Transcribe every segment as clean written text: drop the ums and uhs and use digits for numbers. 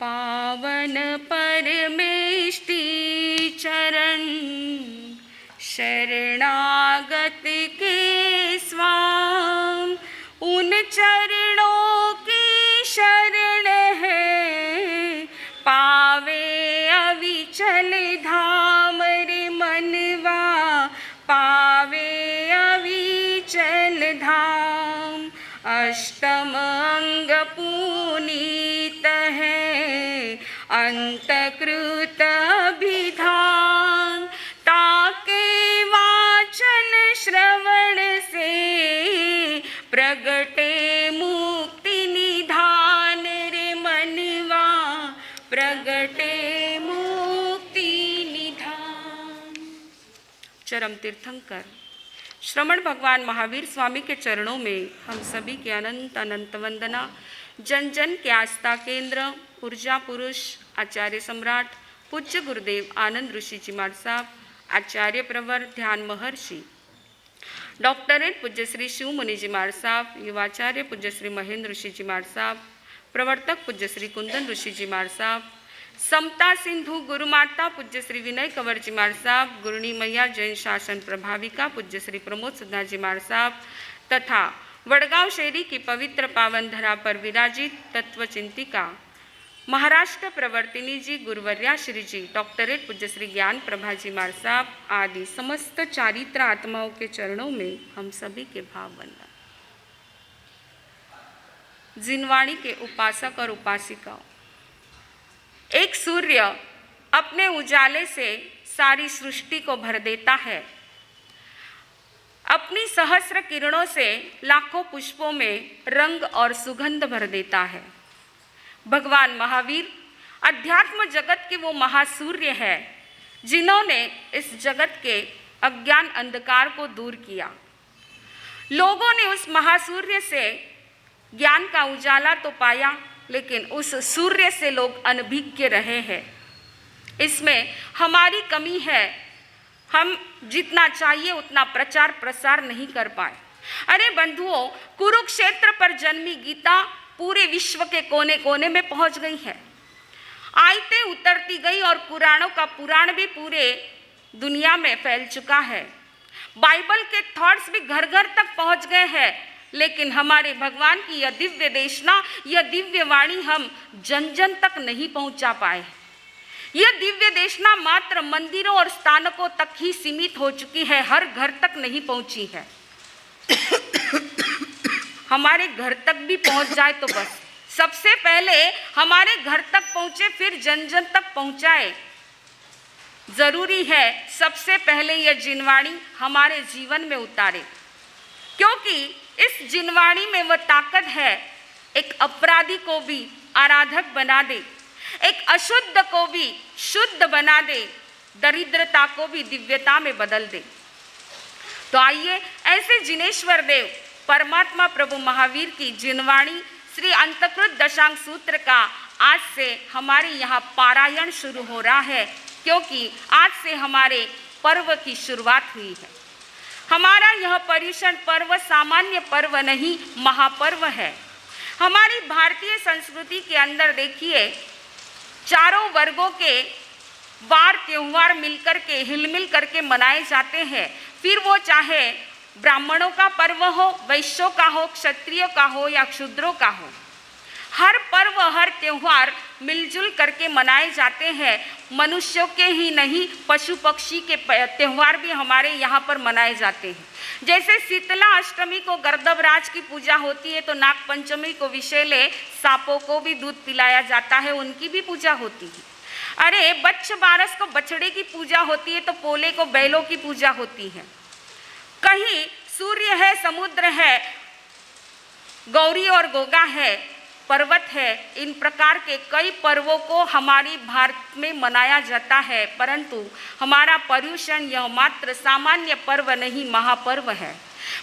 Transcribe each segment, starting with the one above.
पावन परमेष्टि चरण शरणागत के स्वाम, उन चरणों की शरण है, पावे अविचल धाम रे मनवा, पावे अविचल धाम। अष्टम अंग पुनीत है, अंतकृत अभिधान, ताके वाचन श्रवण से प्रगटे मुक्ति निधान रे मनवा, प्रगटे मुक्ति निधान। चरम तीर्थंकर श्रमण भगवान महावीर स्वामी के चरणों में हम सभी के अनंत अनंत वंदना। जन जन के आस्था केंद्र, ऊर्जा पुरुष, आचार्य सम्राट पूज्य गुरुदेव आनंद ऋषि जी महाराज साहब, आचार्य प्रवर ध्यान महर्षि डॉक्टरेट पूज्य श्री शिव मुनि जी महाराज साहब, युवाचार्य पूज्य श्री महेंद्र ऋषि जी महाराज साहब, प्रवर्तक पूज्य श्री कुंदन ऋषि जी महाराज साहब, समता सिंधु गुरुमाता पूज्य श्री विनय कंवर जी महाराज साहब, गुरुणी मैया जैन शासन प्रभाविका पूज्य श्री प्रमोद सुधा जी महाराज साहब, तथा वडगांव शेरी की पवित्र पावन धरा पर विराजित तत्वचिंतिका महाराष्ट्र प्रवर्तिनी जी गुरुवर्या श्री जी डॉक्टरेट पूज्य श्री ज्ञान प्रभा जी महाराज साहब आदि समस्त चारित्र आत्माओं के चरणों में हम सभी के भाव वंदन। जिनवाणी के उपासक और उपासिकाओं, एक सूर्य अपने उजाले से सारी सृष्टि को भर देता है, अपनी सहस्र किरणों से लाखों पुष्पों में रंग और सुगंध भर देता है। भगवान महावीर अध्यात्म जगत के वो महासूर्य है जिन्होंने इस जगत के अज्ञान अंधकार को दूर किया। लोगों ने उस महासूर्य से ज्ञान का उजाला तो पाया, लेकिन उस सूर्य से लोग अनभिज्ञ रहे हैं। इसमें हमारी कमी है, हम जितना चाहिए उतना प्रचार प्रसार नहीं कर पाए। अरे बंधुओं, कुरुक्षेत्र पर जन्मी गीता पूरे विश्व के कोने कोने में पहुंच गई है, आयतें उतरती गई और पुराणों का पुराण भी पूरे दुनिया में फैल चुका है। बाइबल के थॉट्स भी घर घर तक पहुंच गए हैं, लेकिन हमारे भगवान की यह दिव्य देशना, यह दिव्य वाणी हम जन जन तक नहीं पहुंचा पाए। यह दिव्य देशना मात्र मंदिरों और स्थानकों तक ही सीमित हो चुकी है, हर घर तक नहीं पहुंची है। हमारे घर तक भी पहुंच जाए तो बस, सबसे पहले हमारे घर तक पहुंचे, फिर जन जन तक पहुंचाए। जरूरी है सबसे पहले यह जिनवाणी हमारे जीवन में उतारे, क्योंकि इस जिनवाणी में वह ताकत है, एक अपराधी को भी आराधक बना दे, एक अशुद्ध को भी शुद्ध बना दे, दरिद्रता को भी दिव्यता में बदल दे। तो आइए ऐसे जिनेश्वर देव परमात्मा प्रभु महावीर की जिनवाणी श्री अंतकृत दशांग सूत्र का आज से हमारे यहाँ पारायण शुरू हो रहा है, क्योंकि आज से हमारे पर्व की शुरुआत हुई है। हमारा यह पर्युषण पर्व सामान्य पर्व नहीं, महापर्व है। हमारी भारतीय संस्कृति के अंदर देखिए, चारों वर्गों के वार त्योहार मिलकर के हिलमिल करके मनाए जाते हैं। फिर वो चाहे ब्राह्मणों का पर्व हो, वैश्यों का हो, क्षत्रियों का हो या शूद्रों का हो, हर पर्व हर त्योहार मिलजुल करके मनाए जाते हैं। मनुष्यों के ही नहीं, पशु पक्षी के त्योहार भी हमारे यहाँ पर मनाए जाते हैं। जैसे शीतला अष्टमी को गर्दभराज की पूजा होती है, तो नाग पंचमी को विषैले सांपों को भी दूध पिलाया जाता है, उनकी भी पूजा होती है। अरे बच्च बारस को बछड़े की पूजा होती है, तो पोले को बैलों की पूजा होती है। कहीं सूर्य है, समुद्र है, गौरी और गोगा है, पर्वत है, इन प्रकार के कई पर्वों को हमारी भारत में मनाया जाता है। परंतु हमारा पर्युषण यह मात्र सामान्य पर्व नहीं, महापर्व है।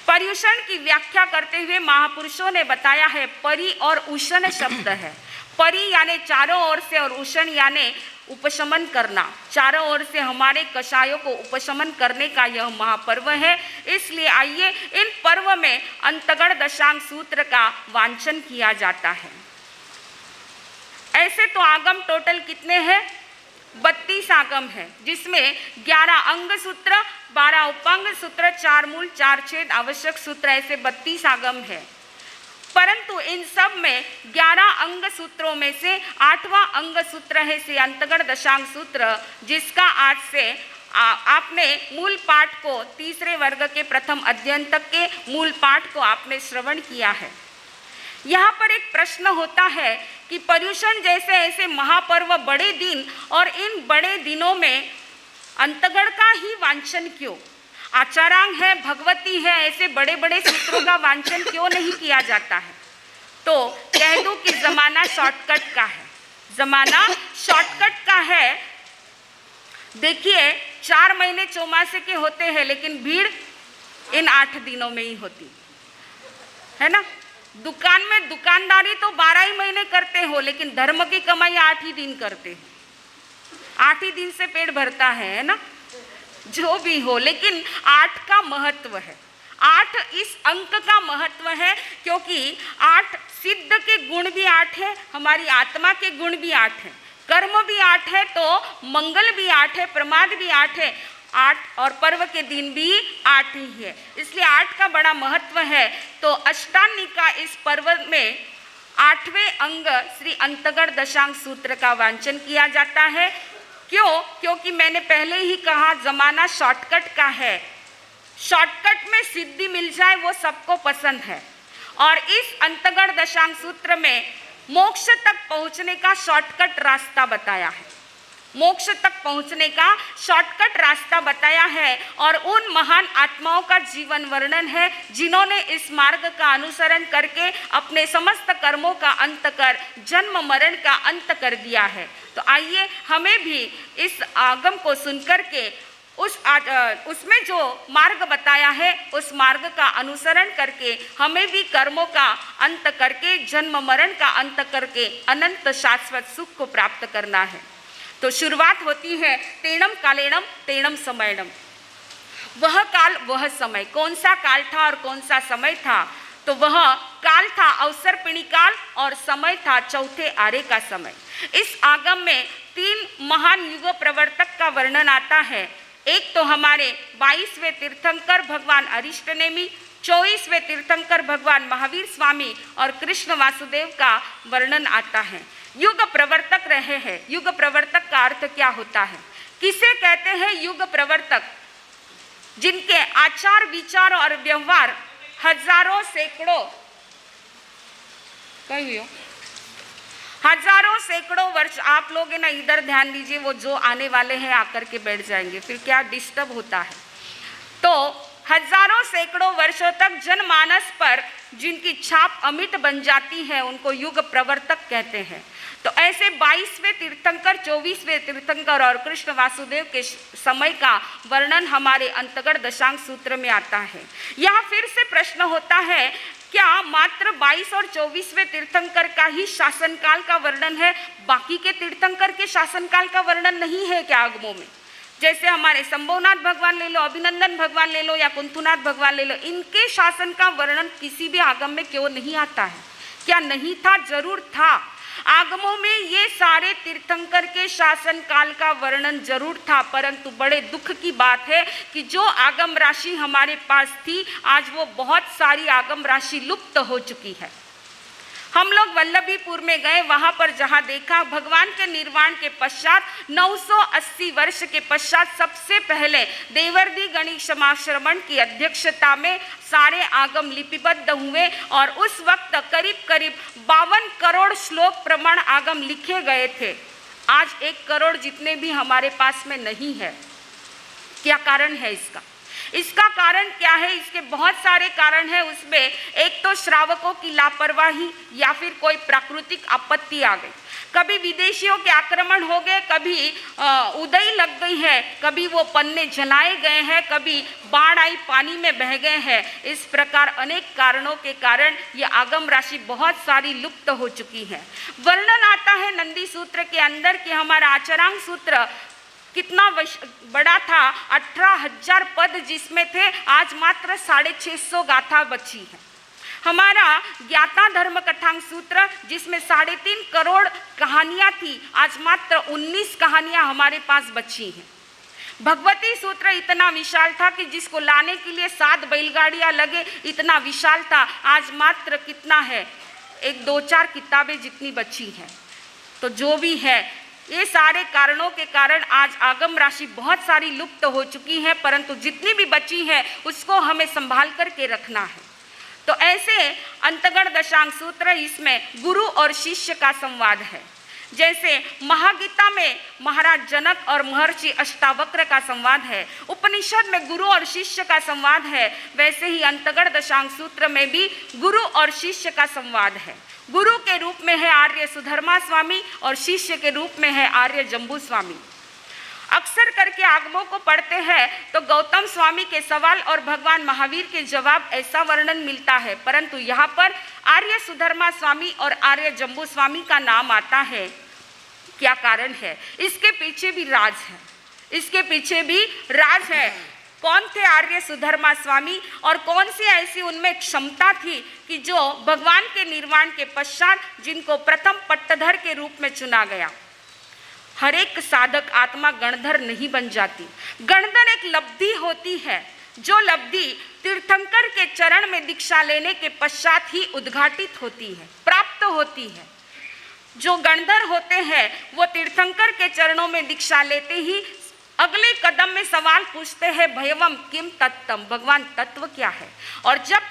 पर्युषण की व्याख्या करते हुए महापुरुषों ने बताया है, परि और उषण शब्द है। परि यानी चारों ओर से, और उषण यानी उपशमन करना, चारों ओर से हमारे कषायों को उपशमन करने का यह महापर्व है। इसलिए आइए इन पर्व में अंतगण दशांग सूत्र का वांचन किया जाता है। ऐसे तो आगम टोटल कितने हैं? 32 आगम है, जिसमें 11 अंग सूत्र, 12 उपांग सूत्र, 4 मूल, 4 छेद, आवश्यक सूत्र, ऐसे 32 आगम है। परंतु इन सब में 11 अंग सूत्रों में से 8वां अंग सूत्र है से अंतगण दशांग सूत्र, जिसका आज से आपने मूल पाठ को, तीसरे वर्ग के प्रथम अध्ययन तक के मूल पाठ को आपने श्रवण किया है। यहाँ पर एक प्रश्न होता है कि पर्युषण जैसे ऐसे महापर्व, बड़े दिन, और इन बड़े दिनों में अंतगण का ही वांचन क्यों? आचारांग है, भगवती है, ऐसे बड़े बड़े सूत्रों का वांचन क्यों नहीं किया जाता है? तो कह दूं कि जमाना शॉर्टकट का है, जमाना शॉर्टकट का है। देखिए 4 महीने चौमासे के होते हैं, लेकिन भीड़ इन 8 दिनों में ही होती है ना। दुकान में दुकानदारी तो 12 ही महीने करते हो, लेकिन धर्म की कमाई 8 ही दिन करते हो। 8 ही दिन से पेट भरता है ना। जो भी हो, लेकिन 8 का महत्व है। 8 इस अंक का महत्व है क्योंकि 8 सिद्ध के गुण भी 8 है, हमारी आत्मा के गुण भी 8 है, कर्म भी 8 है, तो मंगल भी 8 है, प्रमाद भी 8 है, 8 और पर्व के दिन भी 8 ही है। इसलिए 8 का बड़ा महत्व है। तो अष्टांगी का इस पर्व में 8वें अंग श्री अंतगण दशांग सूत्र का वांचन किया जाता है। क्यों? क्योंकि मैंने पहले ही कहा जमाना शॉर्टकट का है। शॉर्टकट में सिद्धि मिल जाए वो सबको पसंद है, और इस अंतगण दशांग सूत्र में मोक्ष तक पहुंचने का शॉर्टकट रास्ता बताया है। मोक्ष तक पहुंचने का शॉर्टकट रास्ता बताया है, और उन महान आत्माओं का जीवन वर्णन है जिन्होंने इस मार्ग का अनुसरण करके अपने समस्त कर्मों का अंत कर जन्म मरण का अंत कर दिया है। तो आइए हमें भी इस आगम को सुनकर के उसमें जो मार्ग बताया है उस मार्ग का अनुसरण करके हमें भी कर्मों का अंत करके जन्म मरण का अंत करके अनंत शाश्वत सुख को प्राप्त करना है। तो शुरुआत होती है तेणम कालेणम तेणम समयणम। वह काल वह समय, कौन सा काल था और कौन सा समय था? तो वह काल था अवसर्पिणी काल, और समय था चौथे आरे का समय। इस आगम में 3 महान युग प्रवर्तक का वर्णन आता है। एक तो हमारे 22वें तीर्थंकर भगवान अरिष्ट नेमि, 24वें तीर्थंकर भगवान महावीर स्वामी और कृष्ण वासुदेव का वर्णन आता है। युग प्रवर्तक रहे हैं। युग प्रवर्तक का अर्थ क्या होता है? किसे कहते हैं युग प्रवर्तक? जिनके आचार विचार और व्यवहार हजारों सैकड़ों हजारों सैकड़ों वर्ष, आप लोग है ना इधर ध्यान दीजिए, वो जो आने वाले हैं आकर के बैठ जाएंगे, फिर क्या डिस्टर्ब होता है। तो हजारों सैकड़ों वर्षों तक जनमानस पर जिनकी छाप अमिट बन जाती है उनको युग प्रवर्तक कहते हैं। तो ऐसे 22वें तीर्थंकर, 24वें तीर्थंकर और कृष्ण वासुदेव के समय का वर्णन हमारे अंतगण दशांग सूत्र में आता है। यहाँ फिर से प्रश्न होता है, क्या मात्र 22 और 24वें तीर्थंकर का ही शासनकाल का वर्णन है? बाकी के तीर्थंकर के शासनकाल का वर्णन नहीं है क्या आगमों में? जैसे हमारे संभवनाथ भगवान ले लो, अभिनंदन भगवान ले लो या कुंथुनाथ भगवान ले लो, इनके शासन का वर्णन किसी भी आगम में क्यों नहीं आता है? क्या नहीं था? जरूर था। आगमों में ये सारे तीर्थंकर के शासन काल का वर्णन जरूर था, परंतु बड़े दुख की बात है कि जो आगम राशि हमारे पास थी आज वो बहुत सारी आगम राशि लुप्त हो चुकी है। हम लोग वल्लभीपुर में गए, वहां पर जहां देखा भगवान के निर्वाण के पश्चात 980 वर्ष के पश्चात सबसे पहले देवर्दी गणेश समाश्रमण की अध्यक्षता में सारे आगम लिपिबद्ध हुए, और उस वक्त करीब करीब 52 करोड़ श्लोक प्रमाण आगम लिखे गए थे। आज 1 करोड़ जितने भी हमारे पास में नहीं है। क्या कारण है इसका? इसका कारण क्या है? इसके बहुत सारे कारण हैं। उसमें एक तो श्रावकों की लापरवाही या फिर कोई प्राकृतिक आपत्ति आ गई, कभी विदेशियों के आक्रमण हो गए, कभी उदय लग गई है, कभी वो पन्ने जलाए गए हैं, कभी बाढ़ आई पानी में बह गए हैं। इस प्रकार अनेक कारणों के कारण ये आगम राशि बहुत सारी लुप्त हो चुकी है। वर्णन आता है नंदी सूत्र के अंदर कि हमारा आचरांग सूत्र कितना बड़ा था, 18,000 पद जिसमें थे, आज मात्र 650 गाथा बची है। हमारा ज्ञाता धर्म कथांग सूत्र जिसमें 3.5 करोड़ कहानियां थी, आज मात्र 19 कहानियां हमारे पास बची हैं। भगवती सूत्र इतना विशाल था कि जिसको लाने के लिए 7 बैलगाड़ियां लगे, इतना विशाल था। आज मात्र कितना है, 1-2-4 किताबें जितनी बची हैं। तो जो भी है, ये सारे कारणों के कारण आज आगम राशि बहुत सारी लुप्त हो चुकी है, परंतु जितनी भी बची है उसको हमें संभाल करके रखना है। तो ऐसे अंतगण दशांग सूत्र, इसमें गुरु और शिष्य का संवाद है। जैसे महागीता में महाराज जनक और महर्षि अष्टावक्र का संवाद है, उपनिषद में गुरु और शिष्य का संवाद है, वैसे ही अंतगण दशांग सूत्र में भी गुरु और शिष्य का संवाद है। गुरु के रूप में है आर्य सुधर्मा स्वामी और शिष्य के रूप में है आर्य जम्बू स्वामी। अक्सर करके आगमों को पढ़ते हैं तो गौतम स्वामी के सवाल और भगवान महावीर के जवाब ऐसा वर्णन मिलता है, परंतु यहाँ पर आर्य सुधर्मा स्वामी और आर्य जम्बू स्वामी का नाम आता है। क्या कारण है? इसके पीछे भी राज है, इसके पीछे भी राज है। कौन थे आर्य सुधर्मा स्वामी और कौन सी ऐसी उनमें क्षमता थी कि जो भगवान के निर्वाण के पश्चात जिनको प्रथम पट्टधर के रूप में चुना गया। हर एक साधक आत्मा गणधर नहीं बन जाती। गणधर एक लब्धि होती है, जो लब्धि तीर्थंकर के चरण में दीक्षा लेने के पश्चात ही उद्घाटित होती है, प्राप्त होती है। जो गणधर होते हैं वो तीर्थंकर के चरणों में दीक्षा लेते ही अगले कदम में सवाल पूछते हैं, भयवम किम तत्तम, भगवान तत्व क्या है। और जब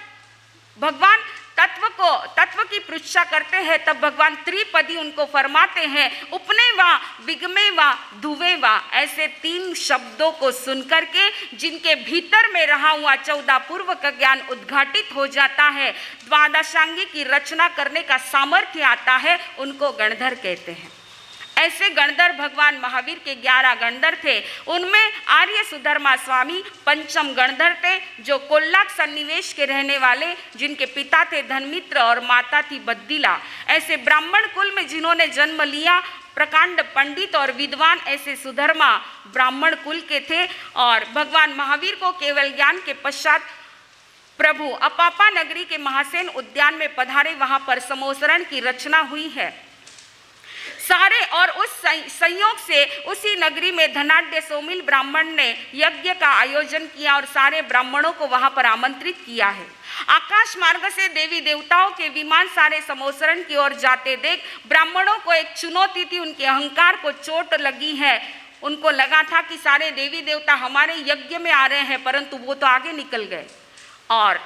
भगवान तत्व की पृच्छा करते हैं तब भगवान त्रिपदी उनको फरमाते हैं, उपने वा विगमे वा धुवे वा, ऐसे 3 शब्दों को सुनकर के जिनके भीतर में रहा हुआ 14 पूर्व का ज्ञान उद्घाटित हो जाता है, द्वादशांगी की रचना करने का सामर्थ्य आता है, उनको गणधर कहते हैं। ऐसे गणधर भगवान महावीर के 11 गणधर थे। उनमें आर्य सुधर्मा स्वामी पंचम गणधर थे, जो कोल्लाक सन्निवेश के रहने वाले, जिनके पिता थे धनमित्र और माता थी बद्दिला। ऐसे ब्राह्मण कुल में जिन्होंने जन्म लिया, प्रकांड पंडित और विद्वान ऐसे सुधर्मा ब्राह्मण कुल के थे। और भगवान महावीर को केवल ज्ञान के पश्चात प्रभु अपापा नगरी के महासेन उद्यान में पधारे, वहां पर समोसरण की रचना हुई है सारे। और उस संयोग से उसी नगरी में धनाढ्य सोमिल ब्राह्मण ने यज्ञ का आयोजन किया और सारे ब्राह्मणों को वहां पर आमंत्रित किया है। आकाश मार्ग से देवी देवताओं के विमान सारे समोसरण की ओर जाते देख ब्राह्मणों को एक चुनौती थी, उनके अहंकार को चोट लगी है। उनको लगा था कि सारे देवी देवता हमारे यज्ञ में आ रहे हैं, परंतु वो तो आगे निकल गए और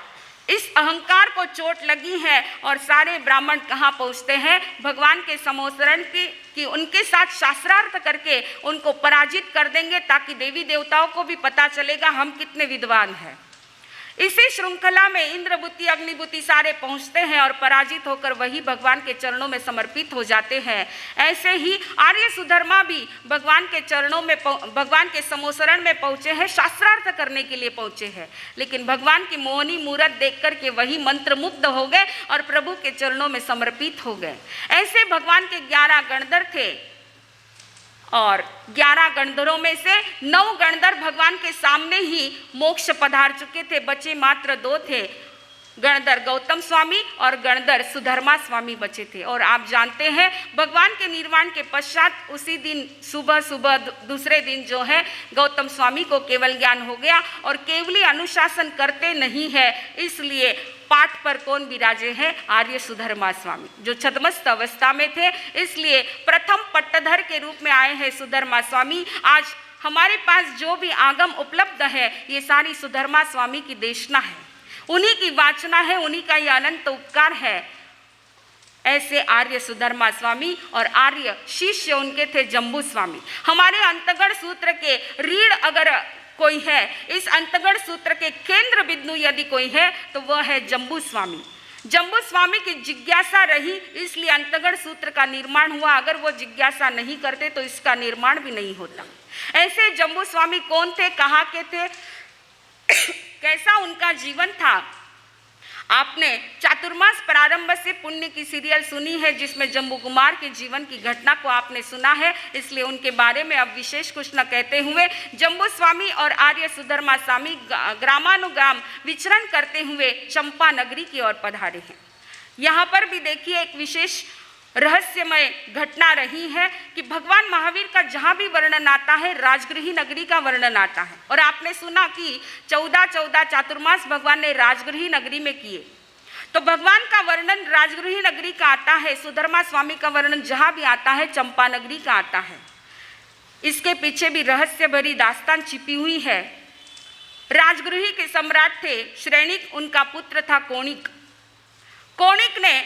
इस अहंकार को चोट लगी है। और सारे ब्राह्मण कहाँ पहुँचते हैं? भगवान के समोसरण की उनके साथ शास्त्रार्थ करके उनको पराजित कर देंगे, ताकि देवी देवताओं को भी पता चलेगा हम कितने विद्वान हैं। इसी श्रृंखला में इंद्रबुद्धि अग्निबुद्धि सारे पहुंचते हैं और पराजित होकर वही भगवान के चरणों में समर्पित हो जाते हैं। ऐसे ही आर्य सुधर्मा भी भगवान के चरणों में, भगवान के समोसरण में पहुंचे हैं, शास्त्रार्थ करने के लिए पहुंचे हैं, लेकिन भगवान की मोहनी मूरत देख करके वही मंत्रमुग्ध हो गए और प्रभु के चरणों में समर्पित हो गए। ऐसे भगवान के 11 गणधर थे और 11 गणधरों में से 9 गणधर भगवान के सामने ही मोक्ष पधार चुके थे, बचे मात्र 2 थे। गणधर गौतम स्वामी और गणधर सुधर्मा स्वामी बचे थे। और आप जानते हैं भगवान के निर्वाण के पश्चात उसी दिन सुबह दूसरे दिन जो है गौतम स्वामी को केवल ज्ञान हो गया और केवली अनुशासन करते नहीं है, इसलिए पाठ पर कौन विराजे हैं? आर्य सुधर्मा स्वामी, जो छद्मस्त अवस्था में थे, इसलिए प्रथम पट्टधर के रूप में आए हैं सुधर्मा स्वामी। आज हमारे पास जो भी आगम उपलब्ध है ये सारी सुधर्मा स्वामी की देशना है, उन्हीं की वाचना है, उन्हीं का ये अनंत उपकार है। ऐसे आर्य सुधर्मा स्वामी और आर्य शिष्य उनके थे जम्बू स्वामी। हमारे अंतगढ़ सूत्र के रीढ़ अगर कोई है, इस अंतगढ़ सूत्र के केंद्र बिंदु यदि कोई है तो वह है जम्बू स्वामी। जम्बू स्वामी की जिज्ञासा रही, इसलिए अंतगढ़ सूत्र का निर्माण हुआ। अगर वो जिज्ञासा नहीं करते तो इसका निर्माण भी नहीं होता। ऐसे जम्बू स्वामी कौन थे, कहाँ के थे, कैसा उनका जीवन था? आपने चातुर्मास प्रारंभ से पुण्य की सीरियल सुनी है, जिसमें जम्बू कुमार के जीवन की घटना को आपने सुना है, इसलिए उनके बारे में अब विशेष कुछ न कहते हुए जम्बू स्वामी और आर्य सुधर्मा स्वामी ग्रामानुग्राम विचरण करते हुए चंपा नगरी की ओर पधारे हैं। यहाँ पर भी देखिए एक विशेष रहस्यमय घटना रही है कि भगवान महावीर का जहाँ भी वर्णन आता है राजगृही नगरी का वर्णन आता है। और आपने सुना कि 14 चातुर्मास भगवान ने राजगृही नगरी में किए, तो भगवान का वर्णन राजगृही नगरी का आता है, सुधर्मा स्वामी का वर्णन जहाँ भी आता है चंपा नगरी का आता है। इसके पीछे भी रहस्य भरी दास्तान छिपी हुई है। राजगृही के सम्राट थे श्रेणिक, उनका पुत्र था कोणिक। कोणिक ने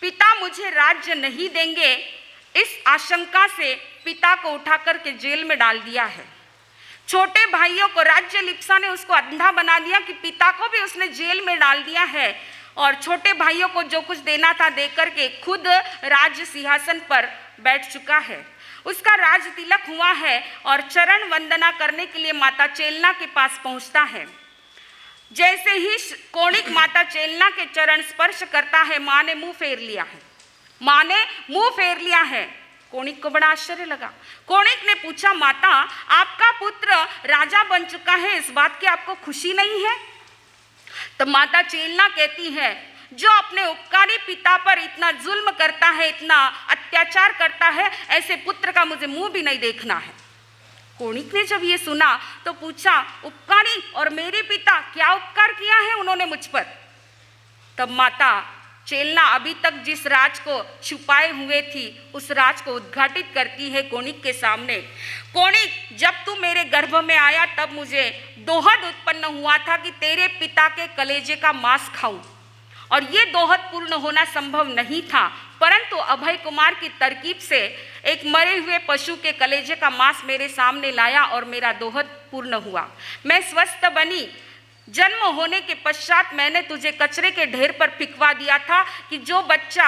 पिता मुझे राज्य नहीं देंगे इस आशंका से पिता को उठाकर के जेल में डाल दिया है। छोटे भाइयों को राज्य लिप्सा ने उसको अंधा बना दिया कि पिता को भी उसने जेल में डाल दिया है, और छोटे भाइयों को जो कुछ देना था देकर के खुद राज्य सिंहासन पर बैठ चुका है। उसका राज तिलक हुआ है और चरण वंदना करने के लिए माता चेलना के पास पहुंचता है। जैसे ही कोणिक माता चेलना के चरण स्पर्श करता है, माँ ने मुंह फेर लिया है। माँ ने मुंह फेर लिया है। कोणिक को बड़ा आश्चर्य लगा। कोणिक ने पूछा, माता आपका पुत्र राजा बन चुका है, इस बात की आपको खुशी नहीं है? तब माता चेलना कहती है, जो अपने उपकारी पिता पर इतना जुल्म करता है, इतना अत्याचार करता है, ऐसे पुत्र का मुझे मुंह भी नहीं देखना है। कोणिक ने जब ये सुना तो पूछा, उपकारी और मेरे पिता, क्या उपकार किया है उन्होंने मुझ पर? तब माता चेलना अभी तक जिस राज को छुपाए हुए थी उस राज को उद्घाटित करती है कोणिक के सामने। कोणिक, जब तू मेरे गर्भ में आया तब मुझे दोहद उत्पन्न हुआ था कि तेरे पिता के कलेजे का मांस खाऊं, और ये दोहद पूर्ण होना संभव नहीं था, परंतु अभय कुमार की तरकीब से एक मरे हुए पशु के कलेजे का मांस मेरे सामने लाया और मेरा दोहद पूर्ण हुआ। मैं स्वस्थ बनी। जन्म होने के पश्चात मैंने तुझे कचरे के ढेर पर फिकवा दिया था कि जो बच्चा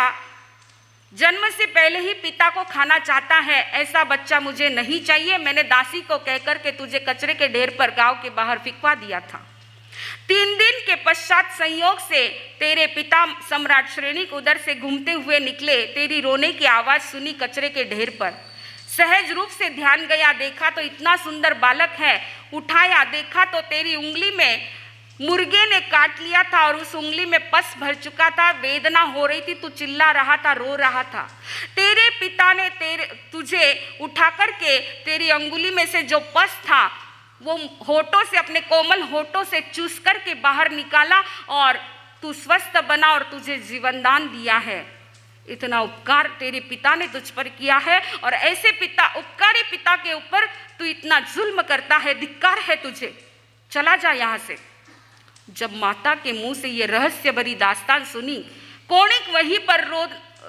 जन्म से पहले ही पिता को खाना चाहता है, ऐसा बच्चा मुझे नहीं चाहिए। मैंने दासी को कहकर के तुझे कचरे के ढेर पर गांव के बाहर फिकवा दिया था। 3 दिन के पश्चात संयोग से तेरे पिता सम्राट श्रेणिक उधर से घूमते हुए निकले। तेरी रोने की आवाज सुनी कचरे के ढेर पर। सहज रूप से ध्यान गया, देखा तो इतना सुंदर बालक है। उठाया, देखा तो तेरी उंगली में मुर्गे ने काट लिया था और उस उंगली में पस भर चुका था। वेदना हो रही थी, तू चिल्ला रहा था, रो रहा था। तेरे पिता ने तुझे उठा करके तेरी अंगुली में से जो पस था वो होठों से, अपने कोमल होठों से चूस करके बाहर निकाला और तू स्वस्थ बना और तुझे जीवन दान दिया है। इतना उपकार तेरे पिता ने तुझ पर किया है, और ऐसे पिता, उपकारी पिता के ऊपर तू इतना जुल्म करता है, धिक्कार है तुझे, चला जा यहाँ से। जब माता के मुंह से ये रहस्य भरी दास्तान सुनी, कोणिक वहीं पर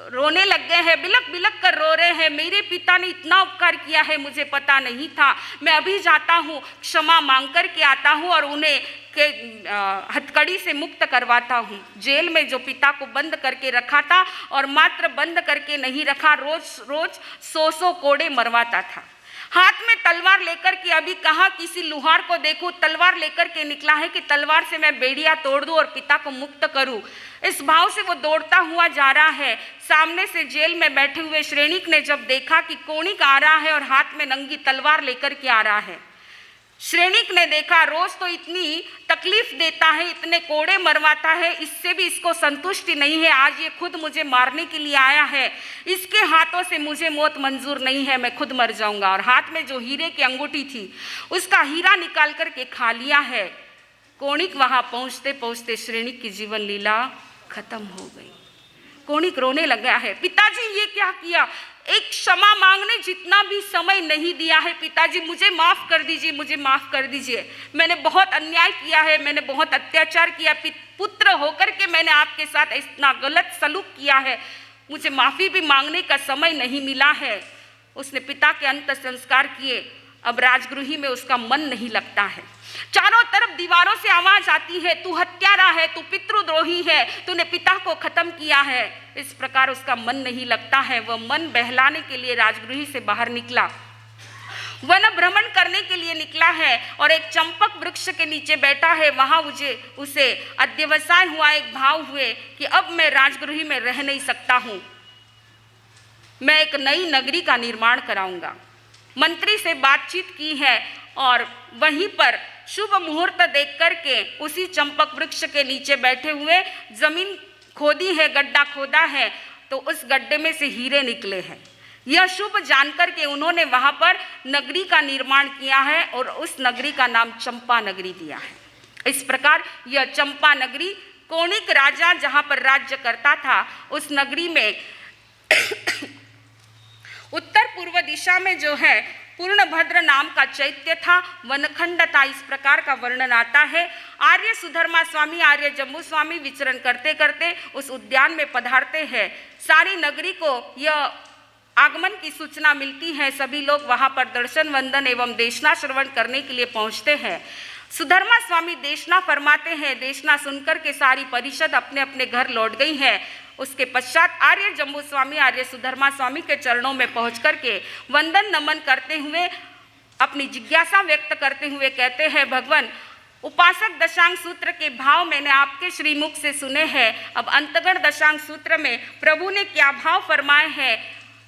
रोने लग गए हैं, बिलक बिलक कर रो रहे हैं। मेरे पिता ने इतना उपकार किया है, मुझे पता नहीं था। मैं अभी जाता हूँ, क्षमा मांग कर के आता हूँ और उन्हें के हथकड़ी से मुक्त करवाता हूँ। जेल में जो पिता को बंद करके रखा था, और मात्र बंद करके नहीं रखा, रोज रोज 100 कोड़े मरवाता था। हाथ में तलवार लेकर के, अभी कहाँ किसी लुहार को देखूं, तलवार लेकर के निकला है कि तलवार से मैं बेड़िया तोड़ दूं और पिता को मुक्त करूं। इस भाव से वो दौड़ता हुआ जा रहा है। सामने से जेल में बैठे हुए श्रेणिक ने जब देखा कि कोणिक आ रहा है और हाथ में नंगी तलवार लेकर के आ रहा है, श्रेणिक ने देखा रोज तो इतनी तकलीफ देता है, इतने कोड़े मरवाता है, इससे भी इसको संतुष्टि नहीं है। आज ये खुद मुझे मारने के लिए आया है, इसके हाथों से मुझे मौत मंजूर नहीं है, मैं खुद मर जाऊंगा। और हाथ में जो हीरे की अंगूठी थी उसका हीरा निकाल करके खा लिया है। कोणिक वहां पहुंचते पहुंचते श्रेणिक की जीवन लीला खत्म हो गई। कोणिक रोने लगा है, पिताजी ये क्या किया? एक क्षमा मांगने जितना भी समय नहीं दिया है। पिताजी मुझे माफ़ कर दीजिए, मुझे माफ़ कर दीजिए। मैंने बहुत अन्याय किया है, मैंने बहुत अत्याचार किया, पुत्र होकर के मैंने आपके साथ इतना गलत सलूक किया है, मुझे माफ़ी भी मांगने का समय नहीं मिला है। उसने पिता के अंत संस्कार किए। अब राजगृही में उसका मन नहीं लगता है। चारों तरफ दीवारों से आवाज आती है, तू हत्यारा है, तू पितृद्रोही है, तूने पिता को खत्म किया है। इस प्रकार उसका मन नहीं लगता है। वह मन बहलाने के लिए राजगृही से बाहर निकला। वन भ्रमण करने के लिए निकला है और एक चंपक वृक्ष के नीचे बैठा है। वहां उसे अध्यवसाय हुआ, एक भाव हुए कि अब मैं राजगृह में रह नहीं सकता हूं, मैं एक नई नगरी का निर्माण कराऊंगा। मंत्री से बातचीत की है और वहीं पर शुभ मुहूर्त देख करके उसी चंपक वृक्ष के नीचे बैठे हुए जमीन खोदी है, गड्ढा खोदा है, तो उस गड्ढे में से हीरे निकले हैं। यह शुभ जानकर के उन्होंने वहां पर नगरी का निर्माण किया है और उस नगरी का नाम चंपा नगरी दिया है। इस प्रकार यह चंपा नगरी, कोणिक राजा जहां पर राज्य करता था, उस नगरी में उत्तर पूर्व दिशा में जो है पूर्णभद्र नाम का चैत्य था, वनखंड था। इस प्रकार का वर्णन आता है। आर्य सुधर्मा स्वामी, आर्य जम्बू स्वामी विचरण करते करते उस उद्यान में पधारते हैं। सारी नगरी को यह आगमन की सूचना मिलती है। सभी लोग वहां पर दर्शन वंदन एवं देशना श्रवण करने के लिए पहुंचते हैं। सुधर्मा स्वामी देशना फरमाते हैं। देशना सुनकर के सारी परिषद अपने अपने घर लौट गई है। उसके पश्चात आर्य जम्बू स्वामी, आर्य सुधर्मा स्वामी के चरणों में पहुंच करके वंदन नमन करते हुए अपनी जिज्ञासा व्यक्त करते हुए कहते हैं, भगवान उपासक दशांग सूत्र के भाव मैंने आपके श्रीमुख से सुने हैं। अब अंतगण दशांग सूत्र में प्रभु ने क्या भाव फरमाए हैं,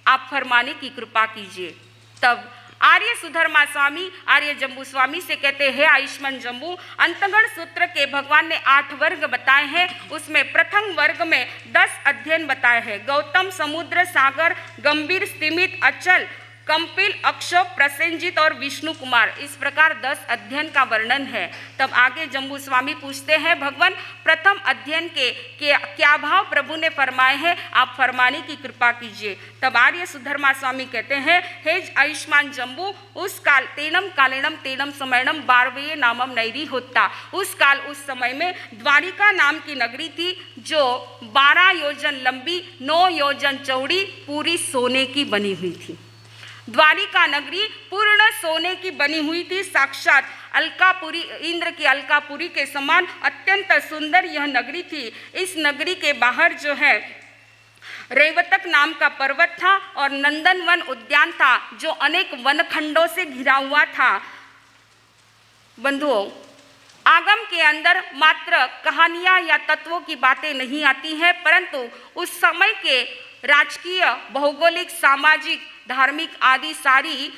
आप फरमाने की कृपा कीजिए। तब आर्य सुधर्मा स्वामी आर्य जम्बू स्वामी से कहते हैं, आयुष्मान जम्बू, अंतगण सूत्र के भगवान ने 8 वर्ग बताए हैं। उसमें प्रथम वर्ग में 10 अध्ययन बताए हैं। गौतम, समुद्र, सागर, गंभीर, स्तिमित, अचल, कंपिल, अक्षोभ, प्रसेनजीत और विष्णु कुमार, इस प्रकार 10 अध्ययन का वर्णन है। तब आगे जम्बू स्वामी पूछते हैं, भगवान प्रथम अध्ययन के क्या भाव प्रभु ने फरमाए हैं, आप फरमाने की कृपा कीजिए। तब आर्य सुधर्मा स्वामी कहते हैं, हे आयुष्मान जम्बू, उस काल तेनम कालेनम तेनम समयनम 12वें नामम नैरी होता। उस काल उस समय में द्वारिका नाम की नगरी थी जो 12 योजन लंबी, 9 योजन चौड़ी, पूरी सोने की बनी हुई थी। द्वारिका नगरी पूर्ण सोने की बनी हुई थी। साक्षात अलकापुरी, इंद्र की अलकापुरी के समान अत्यंत सुंदर यह नगरी थी। इस नगरी के बाहर जो है रेवतक नाम का पर्वत था और नंदनवन उद्यान था जो अनेक वनखंडों से घिरा हुआ था। बंधुओं, आगम के अंदर मात्र कहानियां या तत्वों की बातें नहीं आती हैं, परंतु उस समय के राजकीय, भौगोलिक, सामाजिक, धार्मिक आदि सारी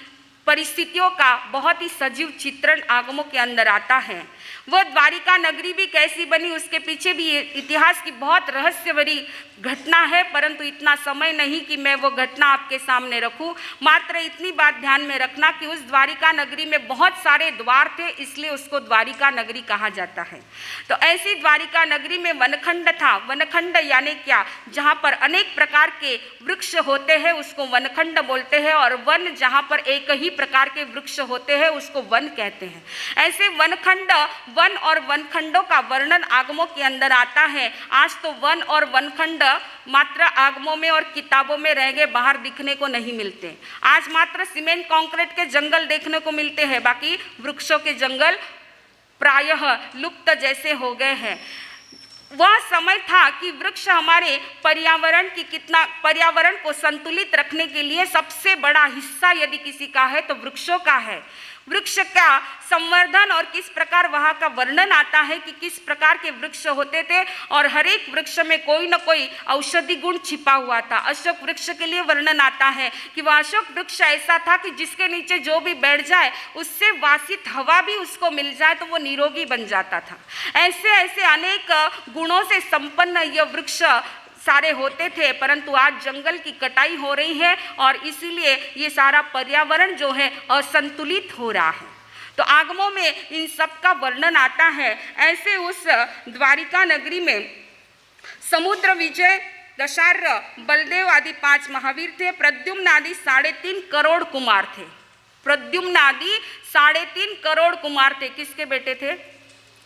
परिस्थितियों का बहुत ही सजीव चित्रण आगमों के अंदर आता है। वह द्वारिका नगरी भी कैसी बनी, उसके पीछे भी इतिहास की बहुत रहस्य भरी घटना है, परंतु इतना समय नहीं कि मैं वो घटना आपके सामने रखूं। मात्र इतनी बात ध्यान में रखना कि उस द्वारिका नगरी में बहुत सारे द्वार थे, इसलिए उसको द्वारिका नगरी कहा जाता है। तो ऐसी द्वारिका नगरी में वनखंड था। वनखंड यानी क्या, जहाँ पर अनेक प्रकार के वृक्ष होते हैं उसको वनखंड बोलते हैं, और वन जहाँ पर एक ही प्रकार के वृक्ष होते हैं उसको वन कहते हैं। ऐसे वनखंड, वन और वनखंडों का वर्णन आगमों के अंदर आता है। आज तो वन और वनखंड मात्र आगमों में और किताबों में रह गए, बाहर दिखने को नहीं मिलते। आज मात्र सीमेंट कंक्रीट के जंगल देखने को मिलते हैं, बाकी वृक्षों के जंगल प्रायः लुप्त जैसे हो गए हैं। वह समय था कि वृक्ष हमारे पर्यावरण को संतुलित रखने के लिए सबसे बड़ा हिस्सा यदि किसी का है तो वृक्षों का है। वृक्ष का संवर्धन और किस प्रकार वहाँ का वर्णन आता है कि किस प्रकार के वृक्ष होते थे, और हर एक वृक्ष में कोई न कोई औषधि गुण छिपा हुआ था। अशोक वृक्ष के लिए वर्णन आता है कि वह अशोक वृक्ष ऐसा था कि जिसके नीचे जो भी बैठ जाए उससे वासित हवा भी उसको मिल जाए तो वो निरोगी बन जाता था। ऐसे ऐसे अनेक गुणों से संपन्न यह वृक्ष सारे होते थे, परंतु आज जंगल की कटाई हो रही है और इसीलिए ये सारा पर्यावरण जो है असंतुलित हो रहा है। तो आगमों में इन सब का वर्णन आता है। ऐसे उस द्वारिका नगरी में समुद्र विजय, दशार्य, बलदेव आदि 5 महावीर थे। प्रद्युम्न आदि 3.5 करोड़ कुमार थे। प्रद्युम्न आदि 3.5 करोड़ कुमार थे। किसके बेटे थे?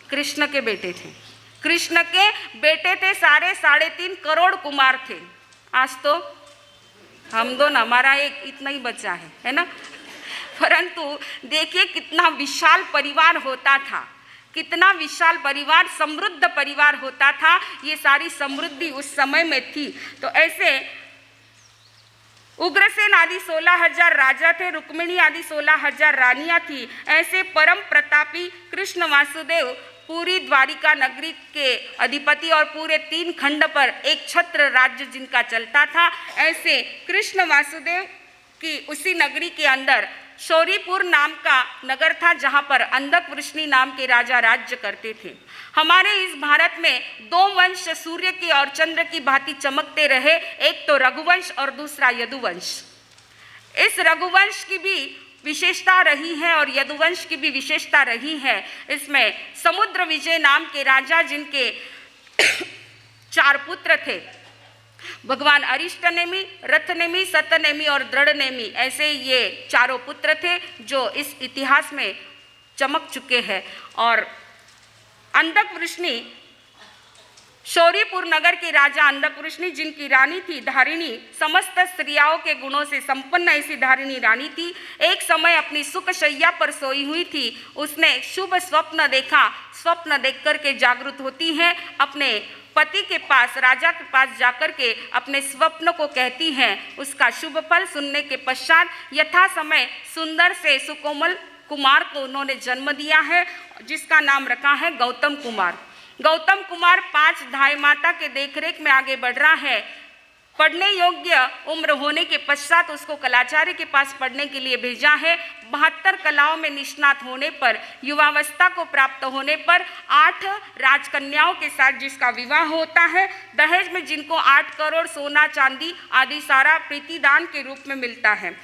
कृष्ण के बेटे थे। कृष्ण के बेटे थे, सारे 3.5 करोड़ कुमार थे। आज तो हम दोनों, हमारा एक इतना ही बचा है ना। परंतु देखिए कितना विशाल परिवार होता था, कितना विशाल परिवार, समृद्ध परिवार होता था। ये सारी समृद्धि उस समय में थी। तो ऐसे उग्रसेन आदि 16,000 राजा थे, रुक्मिणी आदि 16,000 रानियां थी। ऐसे परम प्रतापी कृष्ण वासुदेव पूरी द्वारिका नगरी के अधिपति और पूरे 3 खंड पर एक छत्र राज्य जिनका चलता था, ऐसे कृष्ण वासुदेव की उसी नगरी के अंदर शौरीपुर नाम का नगर था, जहां पर अंधक वृष्णि नाम के राजा राज्य करते थे। हमारे इस भारत में 2 वंश सूर्य की और चंद्र की भांति चमकते रहे, एक तो रघुवंश और दूसरा यदुवंश। इस रघुवंश की भी विशेषता रही है और यदुवंश की भी विशेषता रही है। इसमें समुद्र विजय नाम के राजा, जिनके 4 पुत्र थे, भगवान अरिष्टनेमि, रथनेमि, सतनेमि और दृढ़नेमि, ऐसे ये 4 पुत्र थे जो इस इतिहास में चमक चुके हैं। और अंधक वृष्णि, शौरीपुर नगर के राजा अंधक वृष्णि, जिनकी रानी थी धारिणी, समस्त स्त्रियों के गुणों से संपन्न ऐसी धारिणी रानी थी। एक समय अपनी सुख शैया पर सोई हुई थी, उसने शुभ स्वप्न देखा। स्वप्न देख कर के जागृत होती है, अपने पति के पास, राजा के पास जाकर के अपने स्वप्न को कहती हैं। उसका शुभ फल सुनने के पश्चात यथा समय सुंदर से सुकोमल कुमार को उन्होंने जन्म दिया है, जिसका नाम रखा है गौतम कुमार। गौतम कुमार 5 धाय माता के देखरेख में आगे बढ़ रहा है। पढ़ने योग्य उम्र होने के पश्चात उसको कलाचार्य के पास पढ़ने के लिए भेजा है। 72 कलाओं में निष्णात होने पर, युवावस्था को प्राप्त होने पर 8 राजकन्याओं के साथ जिसका विवाह होता है, दहेज में जिनको 8 करोड़ सोना चांदी आदि सारा प्रीतिदान के रूप में मिलता है।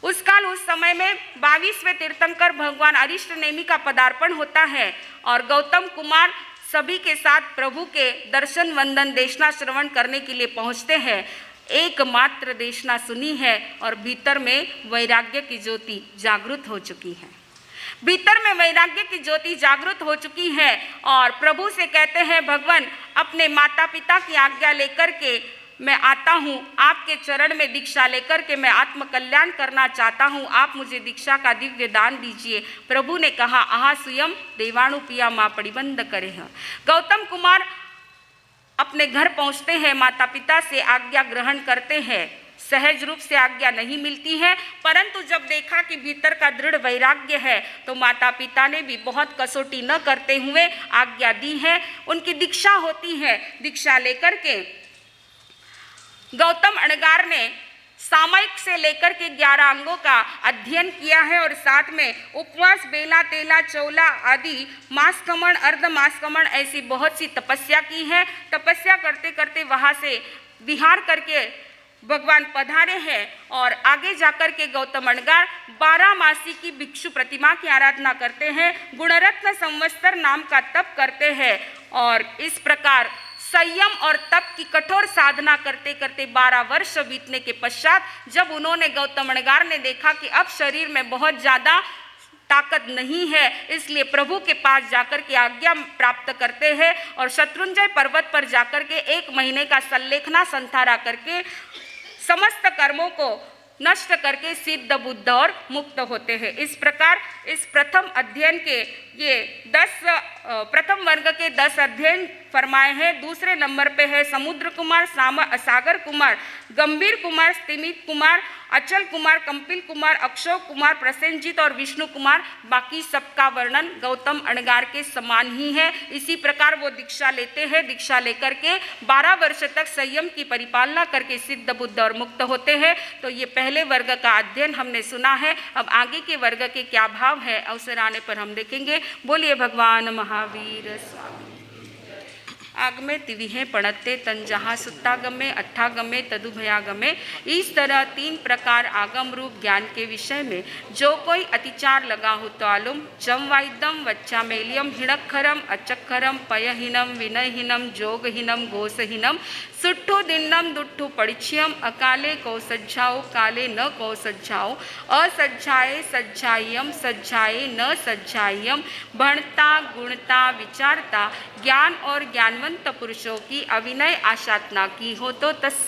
उस समय में 22वें तीर्थंकर भगवान अरिष्टनेमि का पदार्पण होता है और गौतम कुमार सभी के साथ प्रभु के दर्शन वंदन देशना श्रवण करने के लिए पहुंचते हैं। एकमात्र देशना सुनी है और भीतर में वैराग्य की ज्योति जागृत हो चुकी है। भीतर में वैराग्य की ज्योति जागृत हो चुकी है और प्रभु से कहते हैं, भगवान अपने माता पिता की आज्ञा लेकर के मैं आता हूँ, आपके चरण में दीक्षा लेकर के मैं आत्म कल्याण करना चाहता हूँ, आप मुझे दीक्षा का दिव्य दान दीजिए। प्रभु ने कहा, आहा स्वयं देवाणु पिया माँ परिबंध करे हैं। गौतम कुमार अपने घर पहुँचते हैं, माता पिता से आज्ञा ग्रहण करते हैं। सहज रूप से आज्ञा नहीं मिलती है, परंतु जब देखा कि भीतर का दृढ़ वैराग्य है तो माता पिता ने भी बहुत कसौटी न करते हुए आज्ञा दी है। उनकी दीक्षा होती है। दीक्षा लेकर के गौतम अणगार ने सामयिक से लेकर के 11 अंगों का अध्ययन किया है और साथ में उपवास, बेला, तेला, चौला आदि, मासकमण, अर्धमासकमण, ऐसी बहुत सी तपस्या की है। तपस्या करते करते वहाँ से विहार करके भगवान पधारे हैं और आगे जाकर के गौतम अणगार 12 मासी की भिक्षु प्रतिमा की आराधना करते हैं, गुणरत्न संवत्सर नाम का तप करते हैं और इस प्रकार संयम और तप की कठोर साधना करते करते 12 वर्ष बीतने के पश्चात जब उन्होंने गौतम अणगार ने देखा कि अब शरीर में बहुत ज़्यादा ताकत नहीं है, इसलिए प्रभु के पास जाकर के आज्ञा प्राप्त करते हैं और शत्रुंजय पर्वत पर जाकर के 1 महीने का सल्लेखना संथारा करके समस्त कर्मों को नष्ट करके सिद्ध बुद्ध और मुक्त होते हैं। इस प्रकार इस प्रथम अध्ययन के ये 10 प्रथम वर्ग के 10 अध्ययन फरमाए हैं। दूसरे नंबर पे है समुद्र कुमार, सागर कुमार, गंभीर कुमार, स्तिमित कुमार, अचल कुमार, कंपिल कुमार, अक्षोक कुमार, प्रसेनजीत और विष्णु कुमार। बाकी सबका वर्णन गौतम अणगार के समान ही है। इसी प्रकार वो दीक्षा लेते हैं। दीक्षा लेकर के 12 वर्ष तक संयम की परिपालना करके सिद्ध बुद्ध और मुक्त होते हैं। तो ये पहले वर्ग का अध्ययन हमने सुना है। अब आगे के वर्ग के क्या भाव है अवसर आने पर हम देखेंगे। बोलिए भगवान महावीर स्वामी। आगमे तिविहे पढ़ते तन जहाँ सुत्तागमे अट्ठागमे तदुभयागमे। इस तरह 3 प्रकार आगम रूप ज्ञान के विषय में जो कोई अतिचार लगा हो तो आलुम जम वाइदम वच्चामेलियम हिणक्षरम अचक्षरम पयहीनम विनयहीनम जोगहीनम घोषहीनम सुट्ठु दिन्नम दुट्ठु परिचयम अकाले कौसज्जाओ काले न कौसज्जाओ असज्जाए सज्जायम सज्जाए न सज्जायम। भणता गुणता विचारता ज्ञान और ज्ञानवंत पुरुषों की अविनय आशातना की हो तो तत्सम